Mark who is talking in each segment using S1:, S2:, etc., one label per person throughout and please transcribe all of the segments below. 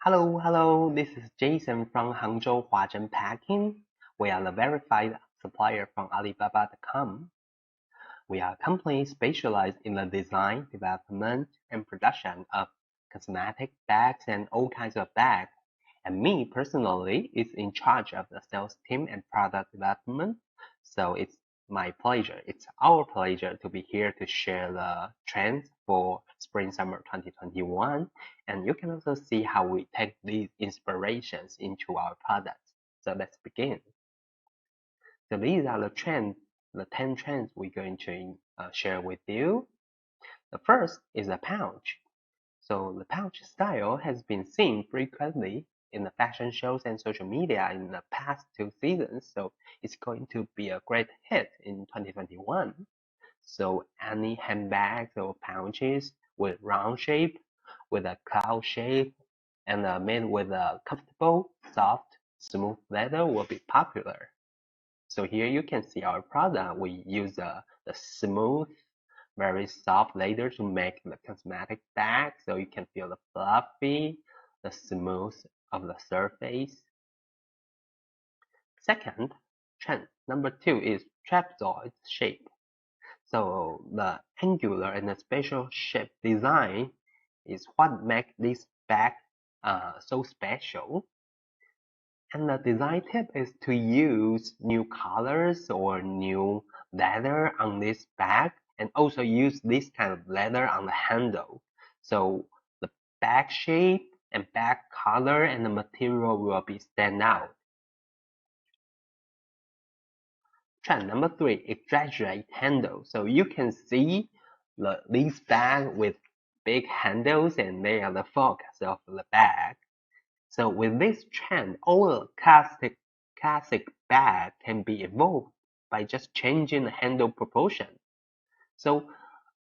S1: Hello, this is Jason from Hangzhou Huazhen Packing. We are the verified supplier from Alibaba.com. We are a company specialized in the design, development, and production of cosmetic bags and all kinds of bags. And me personally is in charge of the sales team and product development. So it's our pleasure to be here to share the trends for spring summer 2021. And you can also see how we take these inspirations into our products. So let's begin. So these are the 10 trends we're going to share with you. The first is a pouch. So the pouch style has been seen frequently in the fashion shows and social media in the past 2 seasons, so it's going to be a great hit in 2021. So any handbags or pouches with round shape, with a cloud shape, and made with a comfortable, soft, smooth leather will be popular. So here you can see our product. We use the smooth, very soft leather to make the cosmetic bag, so you can feel the fluffy, the smooth of the surface. Second trend, number 2 is trapezoid shape. So the angular and the special shape design is what makes this bag so special. And the design tip is to use new colors or new leather on this bag, and also use this kind of leather on the handle. So the bag shape and bag color and the material will be stand out. Trend number 3, exaggerate handle. So you can see these bags with big handles, and they are the focus of the bag. So with this trend, all the classic bag can be evolved by just changing the handle proportion. So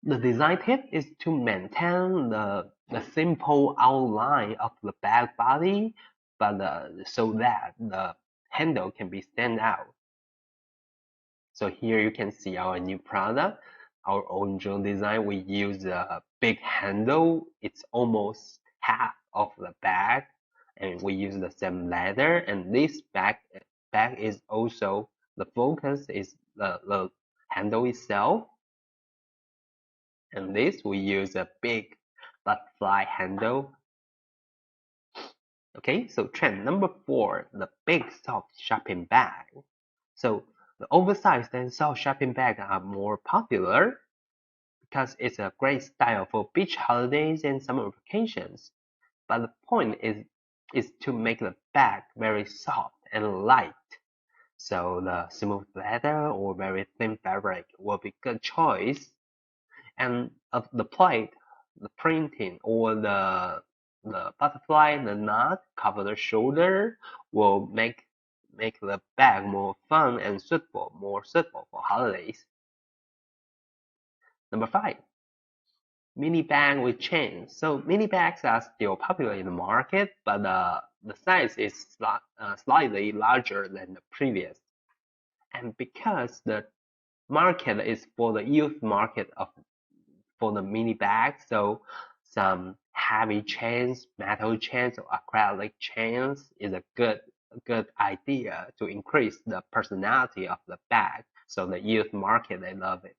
S1: the design tip is to maintain the simple outline of the bag body, but so that the handle can be stand out. So here you can see our new product, our original design. We use a big handle. It's almost half of the bag, and we use the same leather. And this bag is also the focus is the handle itself. And this we use a big butterfly handle. Okay, so trend number 4, the big soft shopping bag. So the oversized and soft shopping bags are more popular because it's a great style for beach holidays and summer vacations. But the point is to make the bag very soft and light. So the smooth leather or very thin fabric will be good choice. And of the plate, the printing or the butterfly, the knot cover the shoulder will make the bag more fun and more suitable for holidays. Number 5, mini bag with chain. So mini bags are still popular in the market, but the size is slightly larger than the previous. And because the market is for the youth market for the mini bag, so some heavy chains, metal chains, or acrylic chains is a good idea to increase the personality of the bag. So the youth market, they love it.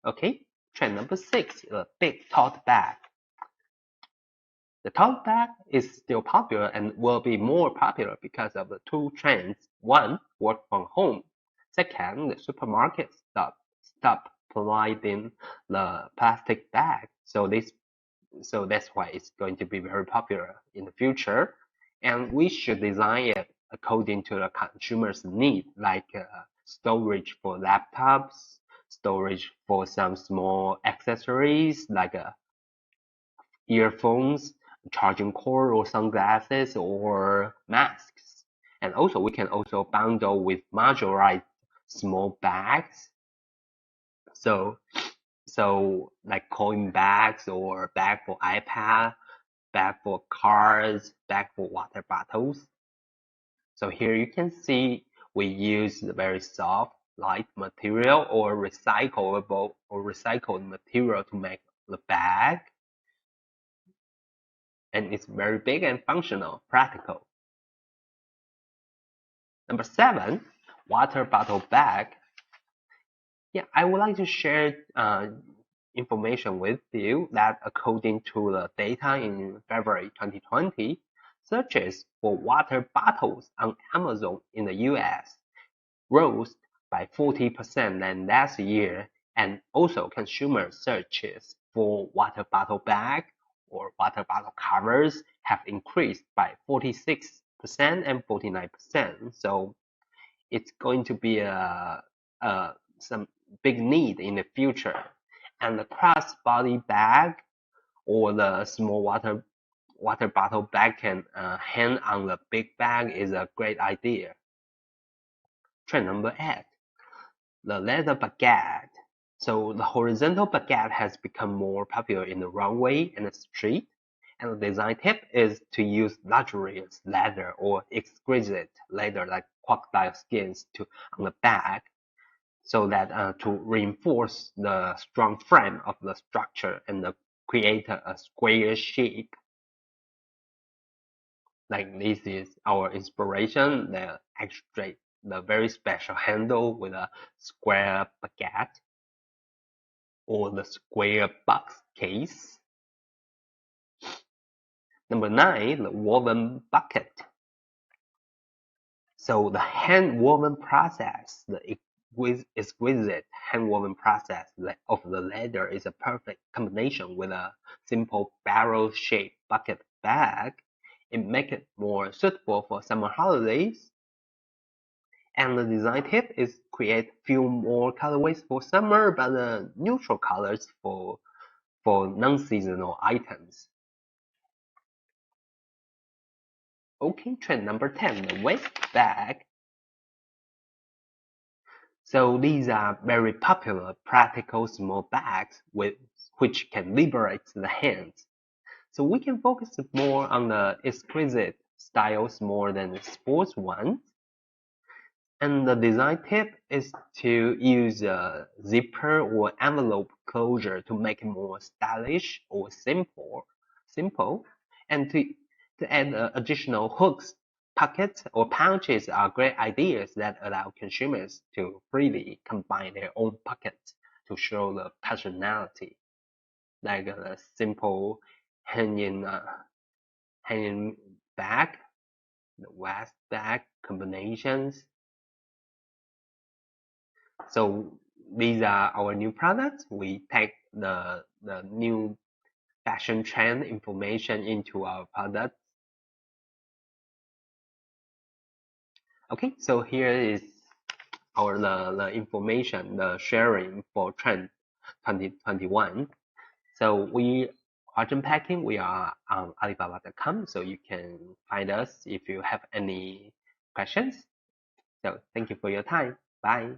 S1: Okay, trend number 6, the big tote bag. The tote bag is still popular and will be more popular because of the 2 trends. 1, work from home. Second, the supermarket stop providing the plastic bag. So that's why it's going to be very popular in the future. And we should design it according to the consumer's need, like storage for laptops, storage for some small accessories like earphones, charging cord or sunglasses or masks. And also we can also bundle with modularized small bags. So like coin bags or bag for iPad, bag for cars, bag for water bottles. So here you can see we use very soft, light material or recycled material to make the bag. and it's very big and functional, practical. Number 7, water bottle bag. Yeah, I would like to share information with you that according to the data in February 2020, searches for water bottles on Amazon in the US rose by 40% than last year, and also consumer searches for water bottle bag or water bottle covers have increased by 46% and 49%. So it's going to be some big need in the future. And the crossbody bag or the small water bottle bag can hang on the big bag is a great idea. Trend number 8, the leather baguette. So the horizontal baguette has become more popular in the runway and the street. And the design tip is to use luxurious leather or exquisite leather like crocodile skins on the bag, so that to reinforce the strong frame of the structure and create a square shape. Like this is our inspiration, the very special handle with a square baguette or the square box case. Number 9, the woven bucket. So the hand woven process, the exquisite hand woven process of the leather is a perfect combination with a simple barrel shaped bucket bag. It makes it more suitable for summer holidays. And the design tip is create few more colorways for summer, but neutral colors for non-seasonal items. Okay, trend number 10, the waist bag. So these are very popular, practical small bags which can liberate the hands. So we can focus more on the exquisite styles more than the sports ones. And the design tip is to use a zipper or envelope closure to make it more stylish or simple, and to add additional hooks, pockets, or pouches are great ideas that allow consumers to freely combine their own pockets to show the personality, like a simple hanging bag, the waist bag combinations. So these are our new products. We take the new fashion trend information into our products. Okay, so here is the information, the sharing for trend 2021. So Huazhen Packing, we are on Alibaba.com, so you can find us if you have any questions. So thank you for your time. Bye.